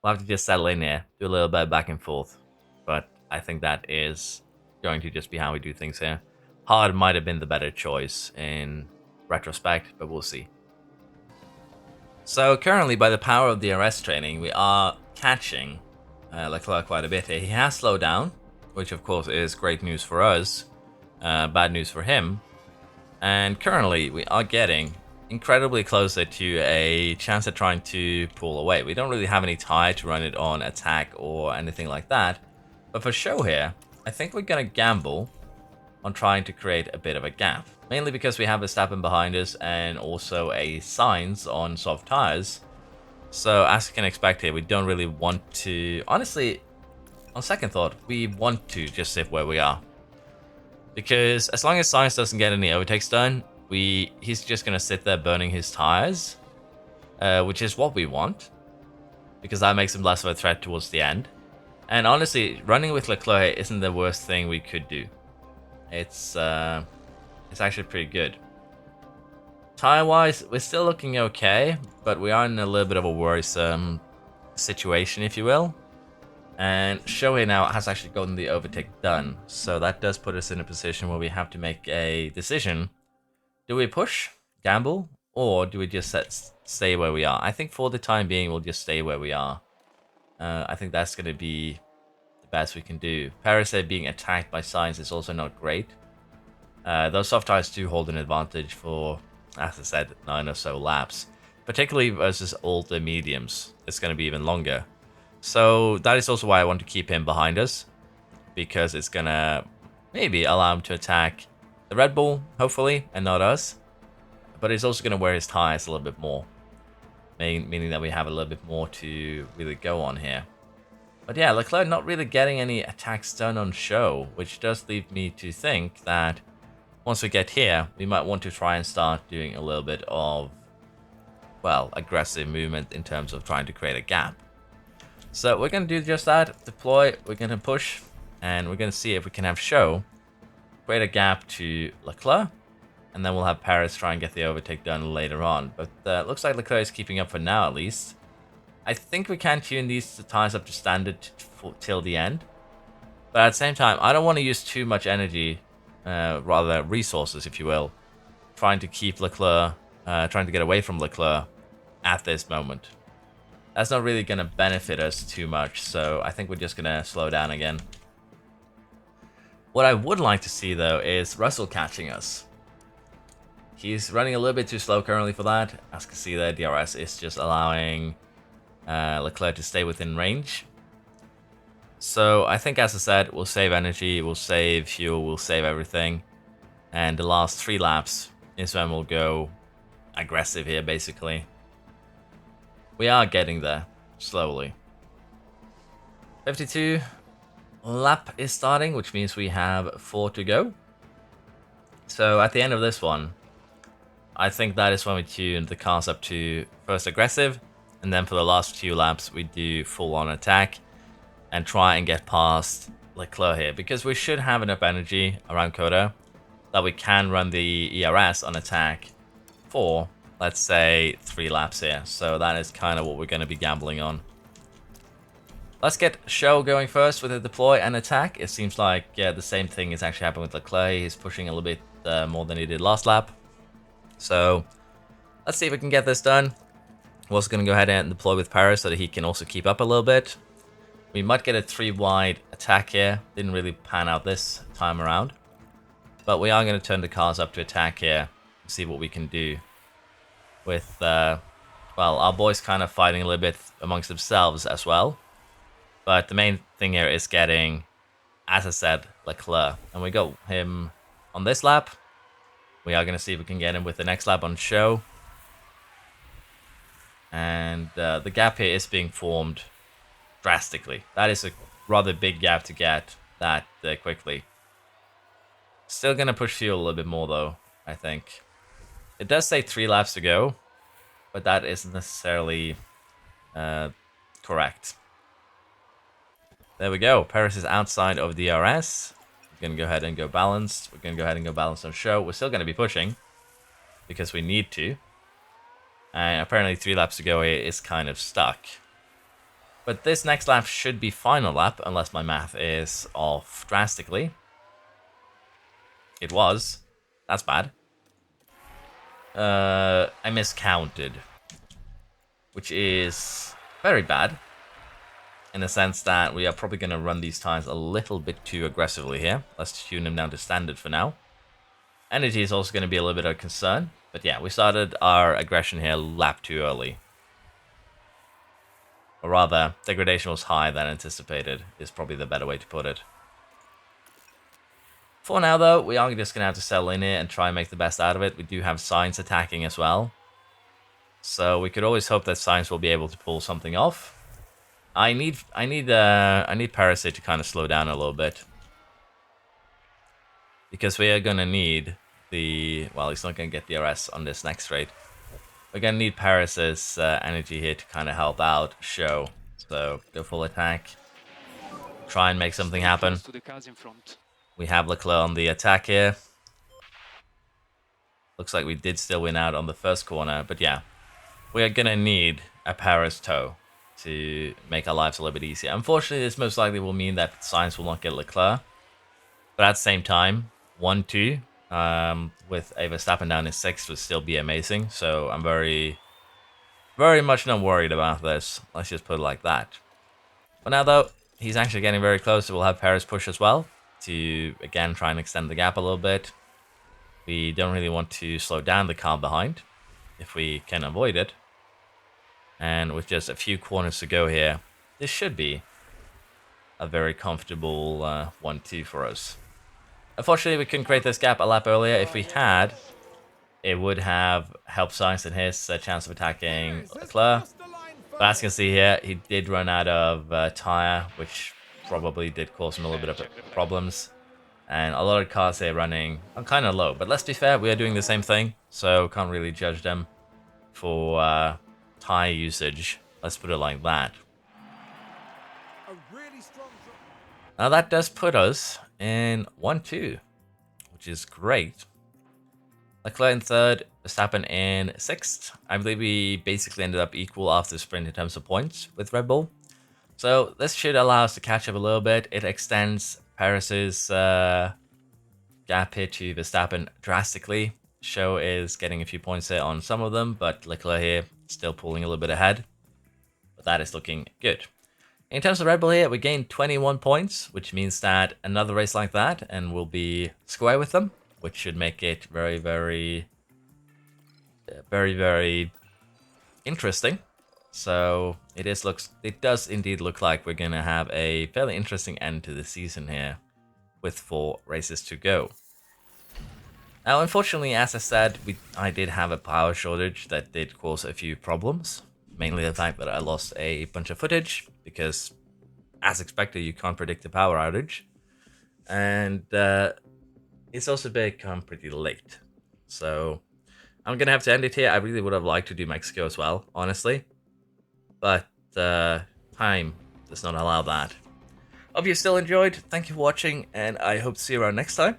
We'll have to just settle in here, do a little bit back and forth. But I think that is going to just be how we do things here. Hard might have been the better choice in retrospect, but we'll see. So currently, by the power of the DRS training, we are catching Leclerc quite a bit here. He has slowed down, which of course is great news for us, bad news for him. And currently, we are getting incredibly closer to a chance at trying to pull away. We don't really have any tire to run it on attack or anything like that. But for Show here, I think we're going to gamble on trying to create a bit of a gap. Mainly because we have Verstappen behind us and also a Sainz on soft tires. So as you can expect here, we don't really want to... Honestly, on second thought, we want to just sit where we are. Because as long as Science doesn't get any overtakes done, he's just going to sit there burning his tires. Which is what we want. Because that makes him less of a threat towards the end. And honestly, running with Leclerc isn't the worst thing we could do. It's actually pretty good. Tire-wise, we're still looking okay, but we are in a little bit of a worrisome situation, if you will. And Shohei now has actually gotten the overtake done, so that does put us in a position where we have to make a decision. Do we push, gamble, or do we just stay where we are? I think for the time being, we'll just stay where we are. I think that's going to be the best we can do. Paris being attacked by Sainz is also not great. Those soft tires do hold an advantage for, as I said, 9 or so laps. Particularly versus older mediums. It's going to be even longer. So that is also why I want to keep him behind us. Because it's going to maybe allow him to attack the Red Bull, hopefully, and not us. But it's also going to wear his tires a little bit more. Meaning that we have a little bit more to really go on here. But yeah, Leclerc not really getting any attacks done on show. Which does lead me to think that once we get here, we might want to try and start doing a little bit of, well, aggressive movement in terms of trying to create a gap. So we're going to do just that. Deploy, we're going to push, and we're going to see if we can have show create a gap to Leclerc, and then we'll have Paris try and get the overtake done later on. But looks like Leclerc is keeping up for now, at least. I think we can tune these tires up to standard till the end. But at the same time, I don't want to use too much energy, rather resources, if you will, trying to keep Leclerc, trying to get away from Leclerc at this moment. That's not really going to benefit us too much, so I think we're just going to slow down again. What I would like to see, though, is Russell catching us. He's running a little bit too slow currently for that. As you can see there, DRS is just allowing Leclerc to stay within range. So I think, as I said, we'll save energy, we'll save fuel, we'll save everything. And the last 3 laps is when we'll go aggressive here, basically. We are getting there, slowly. 52 lap is starting, which means we have 4 to go. So at the end of this one, I think that is when we tune the cars up to first aggressive, and then for the last few laps we do full-on attack and try and get past Leclerc here, because we should have enough energy around Coda that we can run the ERS on attack for, let's say, 3 laps here. So that is kind of what we're going to be gambling on. Let's get Show going first with a deploy and attack. It seems like, yeah, the same thing is actually happening with Leclerc. He's pushing a little bit more than he did last lap. So let's see if we can get this done. We're also going to go ahead and deploy with Paris so that he can also keep up a little bit. We might get a 3-wide attack here. Didn't really pan out this time around. But we are going to turn the cars up to attack here. See what we can do. With, well, our boys kind of fighting a little bit amongst themselves as well. But the main thing here is getting, as I said, Leclerc. And we got him on this lap. We are going to see if we can get him with the next lap on show. And the gap here is being formed drastically. That is a rather big gap to get that quickly. Still going to push fuel a little bit more, though, I think. It does say 3 laps to go, but that isn't necessarily correct. There we go. Paris is outside of DRS. We're going to go ahead and go balanced. We're going to go ahead and go balanced on show. We're still going to be pushing because we need to. And apparently 3 laps to go here is kind of stuck. But this next lap should be final lap, unless my math is off drastically. It was. That's bad. I miscounted. Which is very bad. In the sense that we are probably going to run these tires a little bit too aggressively here. Let's tune them down to standard for now. Energy is also going to be a little bit of a concern. But yeah, we started our aggression here a lap too early. Or rather, degradation was higher than anticipated, is probably the better way to put it. For now, though, we are just going to have to settle in here and try and make the best out of it. We do have Sainz attacking as well. so we could always hope that Science will be able to pull something off. I need Parasite to kind of slow down a little bit, because we are gonna need the, well, he's not gonna get DRS on this next raid. We're gonna need Paris's energy here to kind of help out show. So go full attack, try and make something happen.
To the cars in front.
We have Leclerc on the attack here. Looks like we did still win out on the first corner, but yeah, we are gonna need a Paris toe to make our lives a little bit easier. Unfortunately, this most likely will mean that Sainz will not get Leclerc, but at the same time, 1-2 with a Verstappen down in 6th would still be amazing. So I'm very much not worried about this. Let's just put it like that. But now though, he's actually getting very close, so we'll have Paris push as well to again try and extend the gap a little bit. We don't really want to slow down the car behind if we can avoid it. And with just a few corners to go here, this should be a very comfortable 1-2 for us. Unfortunately, we couldn't create this gap a lap earlier. If we had, it would have helped Sainz in his chance of attacking Leclerc. But as you can see here, he did run out of tire, which probably did cause him a little bit of problems. And a lot of cars here running are kind of low. But let's be fair, we are doing the same thing, so can't really judge them for tire usage. Let's put it like that. Now that does put us in 1-2, which is great. Leclerc in 3rd, Verstappen in 6th. I believe we basically ended up equal after the sprint in terms of points with Red Bull. So this should allow us to catch up a little bit. It extends Paris's gap here to Verstappen drastically. Show is getting a few points here on some of them, but Leclerc here still pulling a little bit ahead. But that is looking good. In terms of Red Bull here, we gained 21 points, which means that another race like that and we'll be square with them, which should make it very, very interesting. So it does indeed look like we're going to have a fairly interesting end to the season here with 4 races to go. Now, unfortunately, as I said, I did have a power shortage that did cause a few problems. Mainly the fact that I lost a bunch of footage because, as expected, you can't predict a power outage. And it's also become pretty late. So I'm going to have to end it here. I really would have liked to do Mexico as well, honestly. But time does not allow that. Hope you still enjoyed. Thank you for watching, and I hope to see you around next time.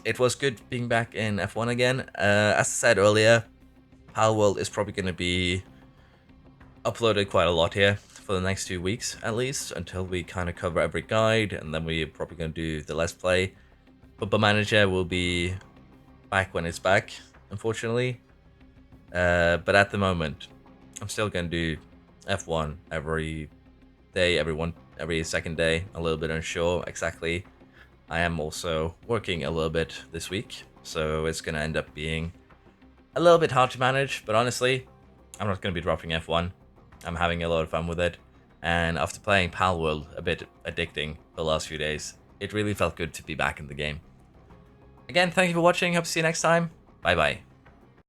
It was good being back in F1 again. As I said earlier, Pal World is probably going to be uploaded quite a lot here for the next 2 weeks at least, until we kind of cover every guide, and then we're probably going to do the Let's Play. Football Manager will be back when it's back, unfortunately. But at the moment, I'm still going to do F1 every day, every second day. A little bit unsure exactly. I am also working a little bit this week, so it's going to end up being a little bit hard to manage, but honestly, I'm not going to be dropping F1. I'm having a lot of fun with it, and after playing Pal World a bit addicting the last few days, it really felt good to be back in the game. Again, thank you for watching. Hope to see you next time. Bye bye.